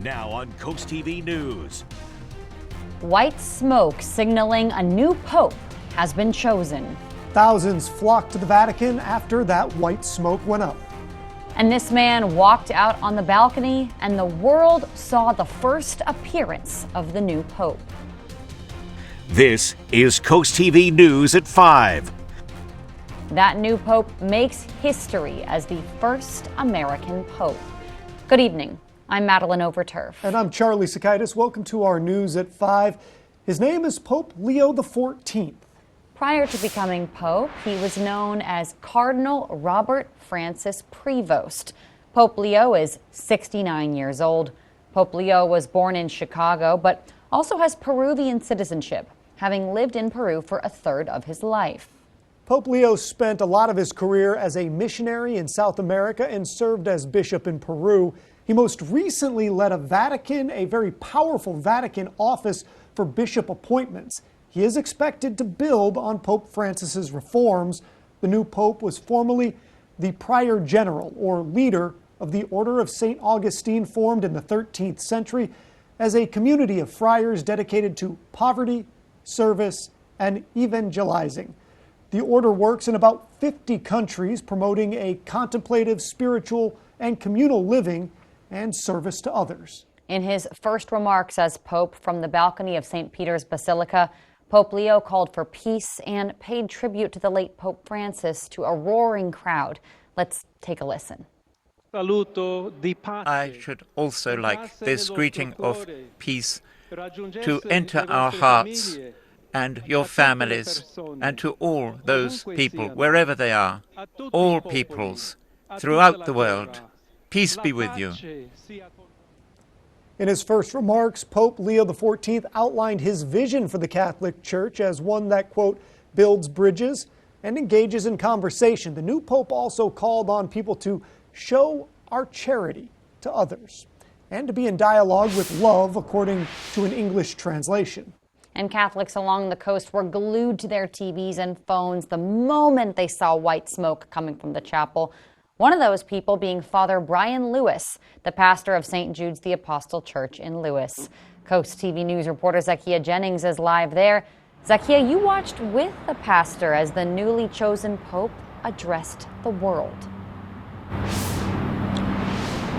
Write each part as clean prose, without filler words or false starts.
Now on CoastTV News. White smoke signaling a new pope has been chosen. Thousands flocked to the Vatican after that white smoke went up. And this man walked out on the balcony, and the world saw the first appearance of the new pope. This is CoastTV News at 5. That new pope makes history as the first American pope. Good evening. I'm Madeline Overturf. And I'm Charlie Sakaitis. Welcome to our News at 5. His name is Pope Leo XIV. Prior to becoming pope, he was known as Cardinal Robert Francis Prevost. Pope Leo is 69 years old. Pope Leo was born in Chicago, but also has Peruvian citizenship, having lived in Peru for a third of his life. Pope Leo spent a lot of his career as a missionary in South America and served as bishop in Peru. He most recently led a very powerful Vatican office for bishop appointments. He is expected to build on Pope Francis's reforms. The new pope was formerly the prior general or leader of the Order of St. Augustine, formed in the 13th century as a community of friars dedicated to poverty, service, and evangelizing. The order works in about 50 countries, promoting a contemplative, spiritual, and communal living and service to others. In his first remarks as Pope from the balcony of St. Peter's Basilica, Pope Leo called for peace and paid tribute to the late Pope Francis to a roaring crowd. Let's take a listen. I should also like this greeting of peace to enter our hearts and your families, and to all those people, wherever they are, all peoples throughout the world. Peace be with you. In his first remarks, Pope Leo XIV outlined his vision for the Catholic Church as one that, quote, builds bridges and engages in conversation. The new pope also called on people to show our charity to others and to be in dialogue with love, according to an English translation. And Catholics along the coast were glued to their TVs and phones the moment they saw white smoke coming from the chapel. One of those people being Father Brian Lewis, the pastor of St. Jude's the Apostle Church in Lewis. CoastTV News reporter Zakia Jennings is live there. Zakia, you watched with the pastor as the newly chosen pope addressed the world.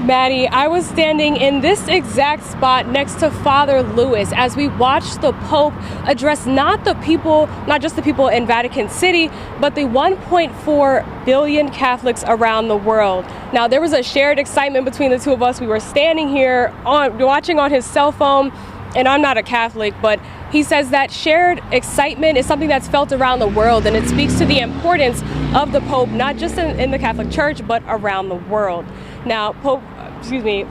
Maddie, I was standing in this exact spot next to Father Lewis as we watched the Pope address not just the people in Vatican City, but the 1.4 billion Catholics around the world. Now, there was a shared excitement between the two of us. We were standing here watching on his cell phone, and I'm not a Catholic, but he says that shared excitement is something that's felt around the world, and it speaks to the importance of the Pope, not just in the Catholic Church, but around the world. Now,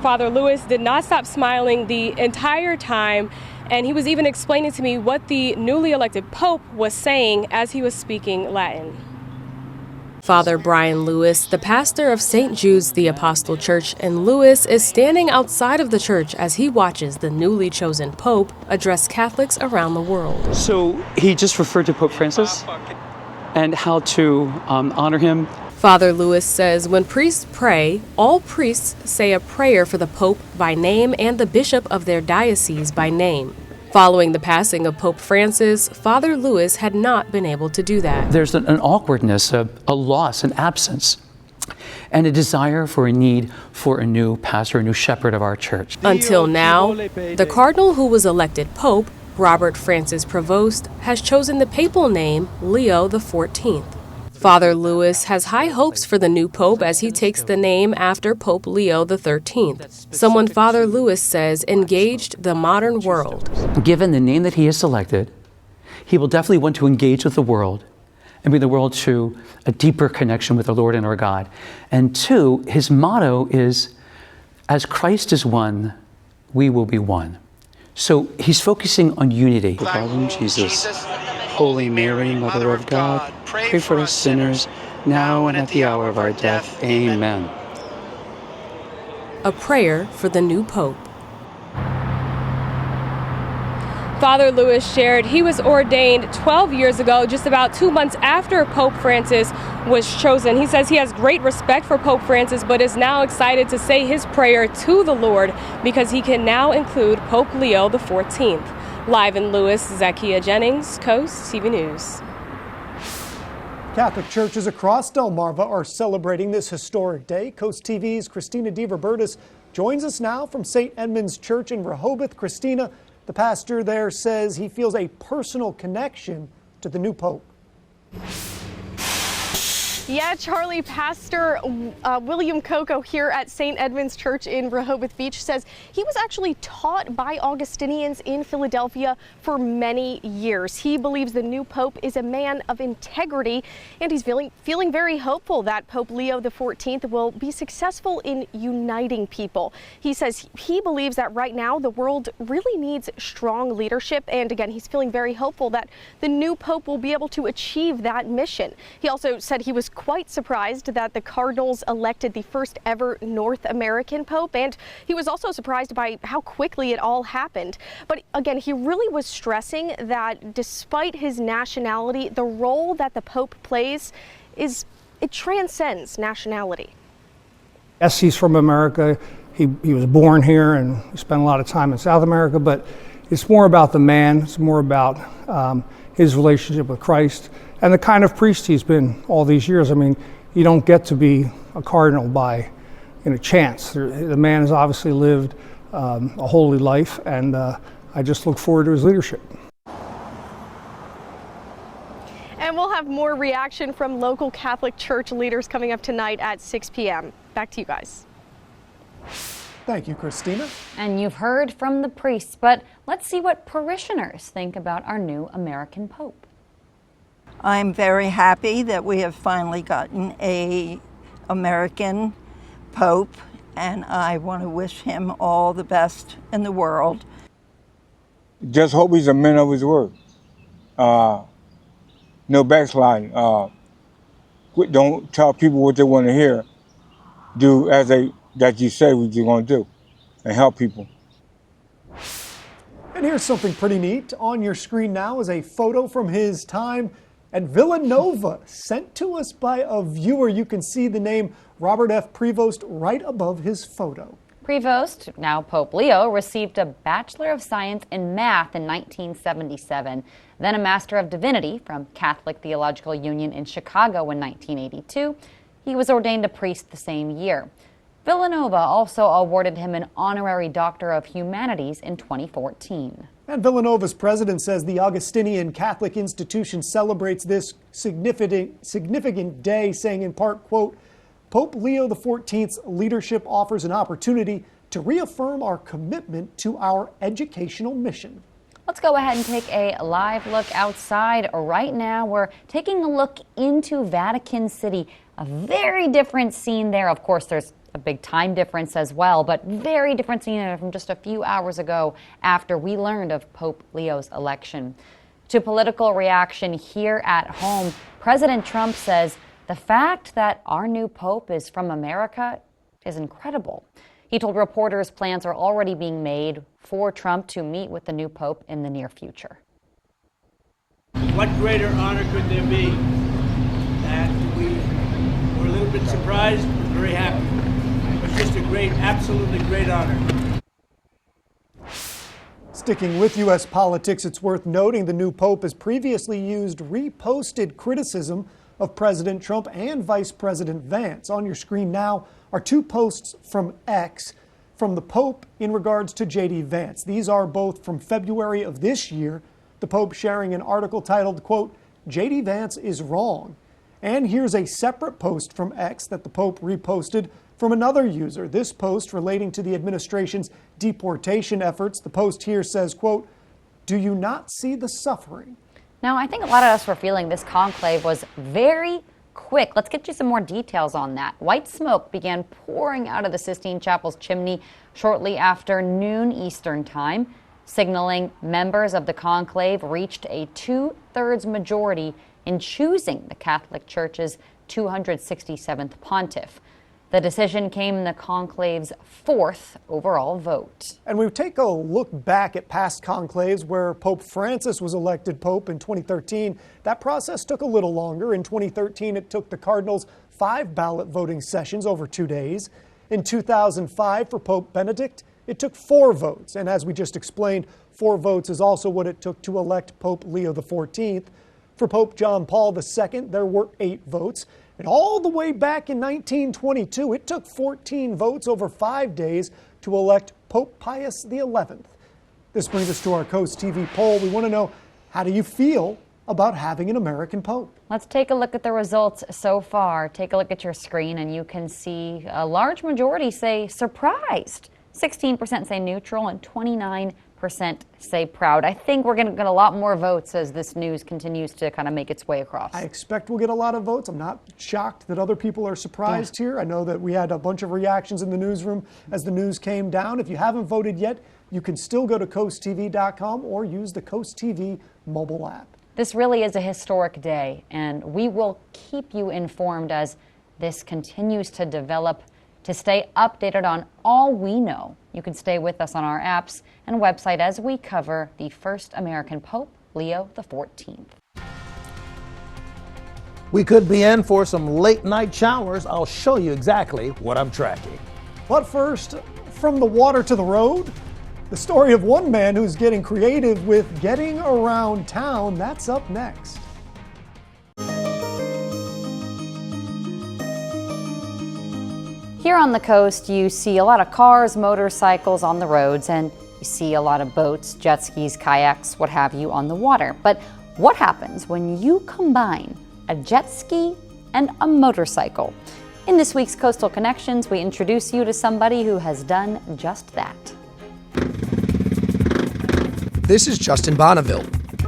Father Lewis did not stop smiling the entire time, and he was even explaining to me what the newly elected Pope was saying as he was speaking Latin. Father Brian Lewis, the pastor of St. Jude's the Apostle Church in Lewis, is standing outside of the church as he watches the newly chosen Pope address Catholics around the world. So he just referred to Pope Francis and how to honor him. Father Lewis says when priests pray, all priests say a prayer for the Pope by name and the bishop of their diocese by name. Following the passing of Pope Francis, Father Lewis had not been able to do that. There's an awkwardness, a loss, an absence, and a desire for a need for a new pastor, a new shepherd of our church. Until now, the cardinal who was elected Pope, Robert Francis Prevost, has chosen the papal name Leo XIV. Father Lewis has high hopes for the new pope as he takes the name after Pope Leo XIII, someone Father Lewis says engaged the modern world. Given the name that he has selected, he will definitely want to engage with the world and bring the world to a deeper connection with the Lord and our God. And two, his motto is, as Christ is one, we will be one. So he's focusing on unity. Father Jesus, Holy Mary, Mother of God, pray for us sinners, now and at the hour of our death. Amen. A prayer for the new pope. Father Louis shared, he was ordained 12 years ago, just about 2 months after Pope Francis was chosen. He says he has great respect for Pope Francis, but is now excited to say his prayer to the Lord because he can now include Pope Leo XIV. Live in Louis, Zakia Jennings, Coast TV News. Catholic churches across Delmarva are celebrating this historic day. Coast TV's Christina DeVerbertis joins us now from St. Edmund's Church in Rehoboth. Christina, the pastor there says he feels a personal connection to the new pope. Yeah, Charlie, Pastor William Coco here at St. Edmund's Church in Rehoboth Beach says he was actually taught by Augustinians in Philadelphia for many years. He believes the new pope is a man of integrity, and he's feeling very hopeful that Pope Leo XIV will be successful in uniting people. He says he believes that right now the world really needs strong leadership, and again, he's feeling very hopeful that the new pope will be able to achieve that mission. He also said he was quite surprised that the Cardinals elected the first ever North American pope, and he was also surprised by how quickly it all happened. But again, he really was stressing that despite his nationality, the role that the pope plays it transcends nationality. Yes, he's from America. He was born here and spent a lot of time in South America, but it's more about the man. It's more about his relationship with Christ and the kind of priest he's been all these years. I mean, you don't get to be a cardinal by chance. The man has obviously lived a holy life, and I just look forward to his leadership. And we'll have more reaction from local Catholic Church leaders coming up tonight at 6 p.m. Back to you guys. Thank you, Christina. And you've heard from the priests, but let's see what parishioners think about our new American Pope. I'm very happy that we have finally gotten an American Pope, and I want to wish him all the best in the world. Just hope he's a man of his word. No backsliding. Don't tell people what they want to hear. Do as that you say what you're going to do, and help people. And here's something pretty neat. On your screen now is a photo from his time at Villanova, sent to us by a viewer. You can see the name Robert F. Prevost right above his photo. Prevost, now Pope Leo, received a Bachelor of Science in Math in 1977, then a Master of Divinity from Catholic Theological Union in Chicago in 1982. He was ordained a priest the same year. Villanova also awarded him an honorary Doctor of Humanities in 2014. And Villanova's president says the Augustinian Catholic institution celebrates this significant day, saying in part, quote, Pope Leo XIV's leadership offers an opportunity to reaffirm our commitment to our educational mission. Let's go ahead and take a live look outside. Right now, we're taking a look into Vatican City. A very different scene there. Of course, there's a big time difference as well, but very different scene from just a few hours ago after we learned of Pope Leo's election. To political reaction here at home, President Trump says the fact that our new pope is from America is incredible. He told reporters plans are already being made for Trump to meet with the new pope in the near future. What greater honor could there be? And we were a little bit surprised, very happy. It was just a great, absolutely great honor. Sticking with U.S. politics, it's worth noting the new pope has previously used reposted criticism of President Trump and Vice President Vance. On your screen now are two posts from X from the Pope in regards to J.D. Vance. These are both from February of this year. The Pope sharing an article titled, quote, J.D. Vance is wrong. And here's a separate post from X that the Pope reposted from another user. This post relating to the administration's deportation efforts. The post here says, quote, do you not see the suffering? Now, I think a lot of us were feeling this conclave was very quick. Let's get you some more details on that. White smoke began pouring out of the Sistine Chapel's chimney shortly after noon Eastern time, signaling members of the conclave reached a 2/3 majority in choosing the Catholic Church's 267th pontiff. The decision came in the conclave's 4th overall vote. And we take a look back at past conclaves where Pope Francis was elected Pope in 2013. That process took a little longer. In 2013, it took the Cardinals 5 ballot voting sessions over 2 days. In 2005, for Pope Benedict, it took 4 votes. And as we just explained, 4 votes is also what it took to elect Pope Leo XIV. For Pope John Paul II, there were 8 votes. And all the way back in 1922, it took 14 votes over 5 days to elect Pope Pius XI. This brings us to our Coast TV poll. We want to know, how do you feel about having an American Pope? Let's take a look at the results so far. Take a look at your screen and you can see a large majority say surprised. 16% say neutral and 29% say proud. I think we're going to get a lot more votes as this news continues to kind of make its way across. I expect we'll get a lot of votes. I'm not shocked that other people are surprised here. I know that we had a bunch of reactions in the newsroom as the news came down. If you haven't voted yet, you can still go to CoastTV.com or use the Coast TV mobile app. This really is a historic day, and we will keep you informed as this continues to develop. To stay updated on all we know, you can stay with us on our apps and website as we cover the first American Pope, Leo XIV. We could be in for some late night showers. I'll show you exactly what I'm tracking. But first, from the water to the road, the story of one man who's getting creative with getting around town, that's up next. Here on the coast, you see a lot of cars, motorcycles on the roads, and you see a lot of boats, jet skis, kayaks, what have you on the water. But what happens when you combine a jet ski and a motorcycle? In this week's Coastal Connections, we introduce you to somebody who has done just that. This is Justin Bonneville,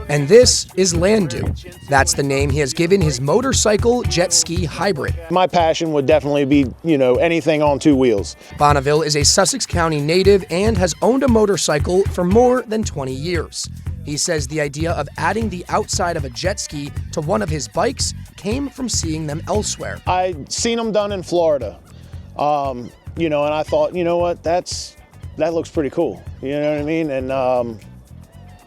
and this is Landu. That's the name he has given his motorcycle jet ski hybrid. My passion would definitely be, anything on 2 wheels. Bonneville is a Sussex County native and has owned a motorcycle for more than 20 years. He says the idea of adding the outside of a jet ski to one of his bikes came from seeing them elsewhere. I'd seen them done in Florida, and I thought, that looks pretty cool. You know what I mean? And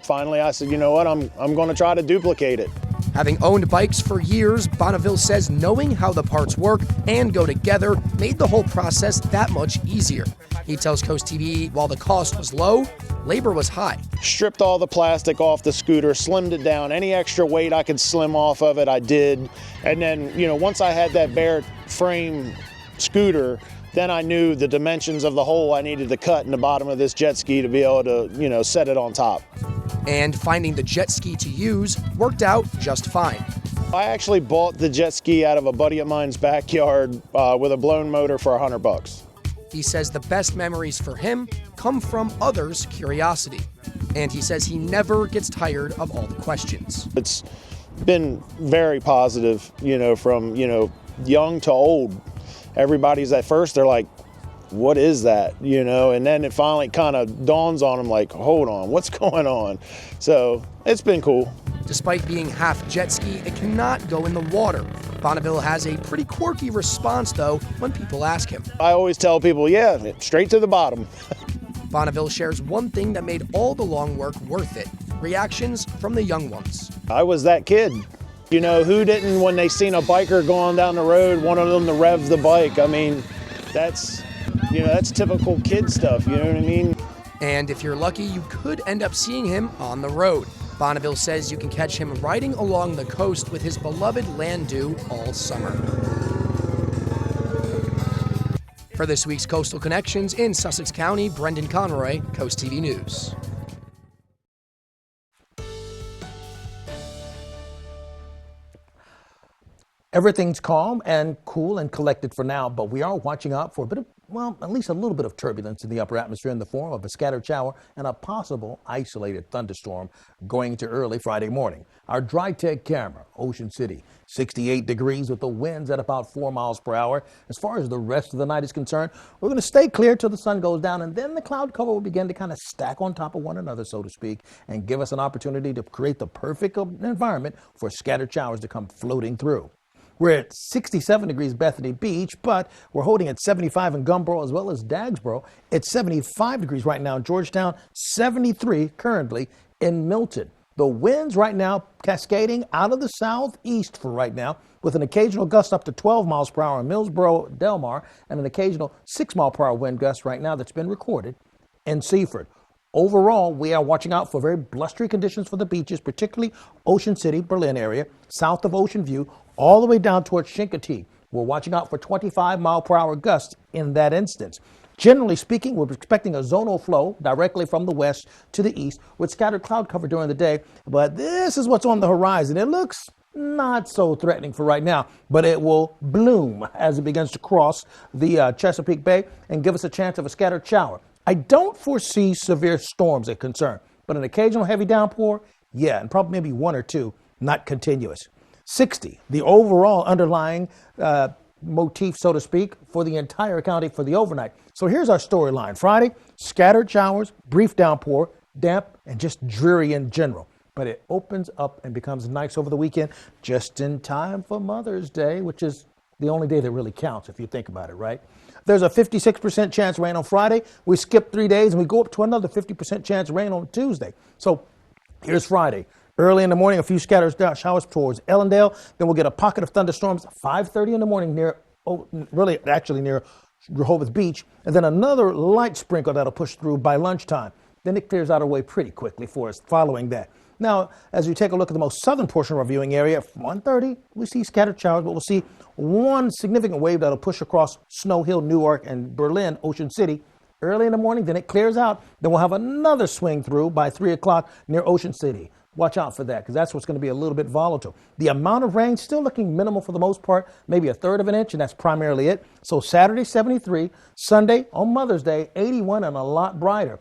finally I said, I'm going to try to duplicate it. Having owned bikes for years, Bonneville says knowing how the parts work and go together made the whole process that much easier. He tells Coast TV while the cost was low, labor was high. Stripped all the plastic off the scooter, slimmed it down. Any extra weight I could slim off of it, I did. And then, once I had that bare frame scooter, then I knew the dimensions of the hole I needed to cut in the bottom of this jet ski to be able to, set it on top. And finding the jet ski to use worked out just fine. I actually bought the jet ski out of a buddy of mine's backyard with a blown motor for $100. He says the best memories for him come from others' curiosity. And he says he never gets tired of all the questions. It's been very positive, from, young to old. Everybody's at first, they're like, what is that? And then it finally kind of dawns on them like, hold on, what's going on? So it's been cool. Despite being half jet ski, it cannot go in the water. Bonneville has a pretty quirky response, though, when people ask him. I always tell people, yeah, straight to the bottom. Bonneville shares one thing that made all the long work worth it: reactions from the young ones. I was that kid. Who didn't, when they seen a biker going down the road, one of them to rev the bike? I mean, that's typical kid stuff, you know what I mean? And if you're lucky, you could end up seeing him on the road. Bonneville says you can catch him riding along the coast with his beloved Landu all summer. For this week's Coastal Connections in Sussex County, Brendan Conroy, Coast TV News. Everything's calm and cool and collected for now, but we are watching out for a bit of, at least a little bit of turbulence in the upper atmosphere in the form of a scattered shower and a possible isolated thunderstorm going to early Friday morning. Our dry-tech camera, Ocean City, 68 degrees with the winds at about 4 miles per hour. As far as the rest of the night is concerned, we're going to stay clear till the sun goes down, and then the cloud cover will begin to kind of stack on top of one another, so to speak, and give us an opportunity to create the perfect environment for scattered showers to come floating through. We're at 67 degrees Bethany Beach, but we're holding at 75 in Gumboro as well as Dagsboro. It's 75 degrees right now in Georgetown, 73 currently in Milton. The winds right now cascading out of the southeast for right now, with an occasional gust up to 12 miles per hour in Millsboro, Delmar, and an occasional 6 mile per hour wind gust right now that's been recorded in Seaford. Overall, we are watching out for very blustery conditions for the beaches, particularly Ocean City, Berlin area, south of Ocean View, all the way down towards Chincoteague. We're watching out for 25 mile per hour gusts in that instance. Generally speaking, we're expecting a zonal flow directly from the west to the east with scattered cloud cover during the day. But this is what's on the horizon. It looks not so threatening for right now, but it will bloom as it begins to cross the Chesapeake Bay and give us a chance of a scattered shower. I don't foresee severe storms a concern, but an occasional heavy downpour, yeah, and probably maybe one or two, not continuous. 60, the overall underlying motif, so to speak, for the entire county for the overnight. So here's our storyline. Friday, scattered showers, brief downpour, damp, and just dreary in general. But it opens up and becomes nice over the weekend, just in time for Mother's Day, which is the only day that really counts if you think about it, right? There's a 56% chance rain on Friday. We skip 3 days and we go up to another 50% chance rain on Tuesday. So here's Friday. Early in the morning, a few scattered showers towards Ellendale. Then we'll get a pocket of thunderstorms 5:30 in the morning near Rehoboth Beach. And then another light sprinkle that'll push through by lunchtime. Then it clears out our way pretty quickly for us following that. Now, as we take a look at the most southern portion of our viewing area, at 1:30, we see scattered showers, but we'll see one significant wave that'll push across Snow Hill, Newark, and Berlin, Ocean City. Early in the morning, then it clears out. Then we'll have another swing through by 3 o'clock near Ocean City. Watch out for that, because that's what's going to be a little bit volatile. The amount of rain still looking minimal for the most part, maybe a third of an inch, and that's primarily it. So Saturday, 73. Sunday, on Mother's Day, 81 and a lot brighter.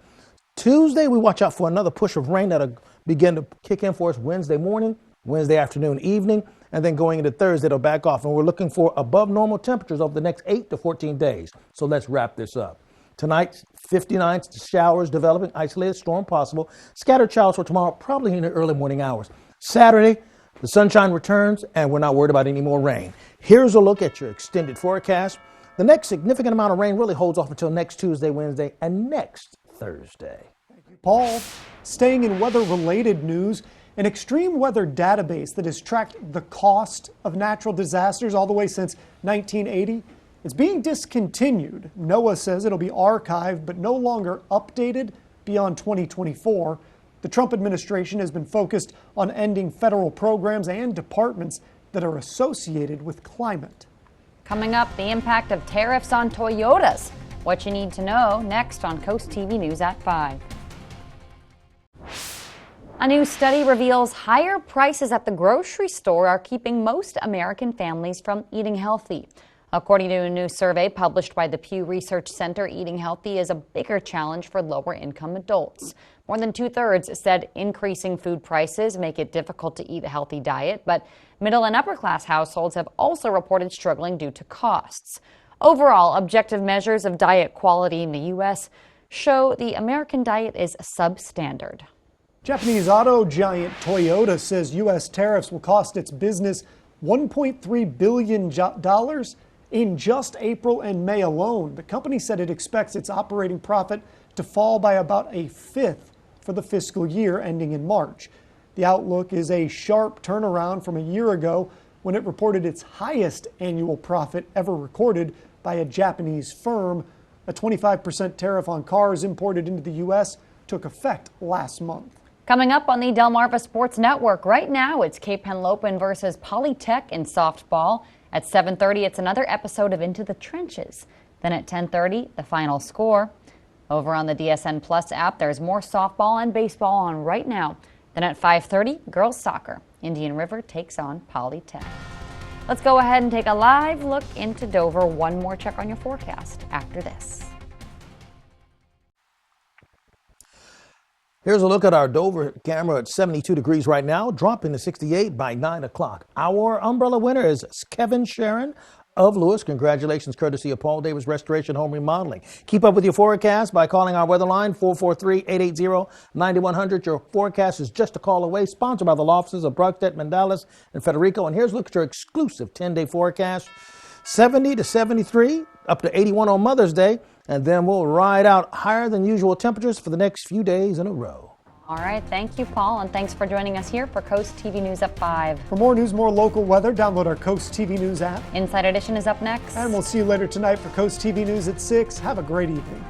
Tuesday, we watch out for another push of rain that'll begin to kick in for us Wednesday morning, Wednesday afternoon, evening, and then going into Thursday, it'll back off. And we're looking for above normal temperatures over the next 8 to 14 days. So let's wrap this up. Tonight, 59 showers developing, isolated storm possible. Scattered showers for tomorrow, probably in the early morning hours. Saturday, the sunshine returns, and we're not worried about any more rain. Here's a look at your extended forecast. The next significant amount of rain really holds off until next Tuesday, Wednesday, and next Thursday. Thank you, Paul. Staying in weather-related news, an extreme weather database that has tracked the cost of natural disasters all the way since 1980 is being discontinued. NOAA says it'll be archived but no longer updated beyond 2024. The Trump administration has been focused on ending federal programs and departments that are associated with climate. Coming up, the impact of tariffs on Toyotas. What you need to know next on Coast TV News at 5. A new study reveals higher prices at the grocery store are keeping most American families from eating healthy. According to a new survey published by the Pew Research Center, eating healthy is a bigger challenge for lower-income adults. More than two-thirds said increasing food prices make it difficult to eat a healthy diet, but middle and upper-class households have also reported struggling due to costs. Overall, objective measures of diet quality in the U.S. show the American diet is substandard. Japanese auto giant Toyota says U.S. tariffs will cost its business $1.3 billion in just April and May alone. The company said it expects its operating profit to fall by about a fifth for the fiscal year ending in March. The outlook is a sharp turnaround from a year ago when it reported its highest annual profit ever recorded by a Japanese firm. A 25% tariff on cars imported into the U.S. took effect last month. Coming up on the Delmarva Sports Network, right now it's Cape Henlopen versus Polytech in softball. At 7:30, it's another episode of Into the Trenches. Then at 10:30, the final score. Over on the DSN Plus app, there's more softball and baseball on right now. Then at 5:30, girls soccer. Indian River takes on Polytech. Let's go ahead and take a live look into Dover. One more check on your forecast after this. Here's a look at our Dover camera at 72 degrees right now, dropping to 68 by 9 o'clock. Our umbrella winner is Kevin Sharon of Lewis. Congratulations, courtesy of Paul Davis Restoration Home Remodeling. Keep up with your forecast by calling our weather line, 443-880-9100. Your forecast is just a call away. Sponsored by the law offices of Brugstedt, Mandalis, and Federico. And here's a look at your exclusive 10-day forecast. 70 to 73, up to 81 on Mother's Day. And then we'll ride out higher than usual temperatures for the next few days in a row. All right, thank you, Paul, and thanks for joining us here for Coast TV News at 5. For more news, more local weather, download our Coast TV News app. Inside Edition is up next. And we'll see you later tonight for Coast TV News at 6. Have a great evening.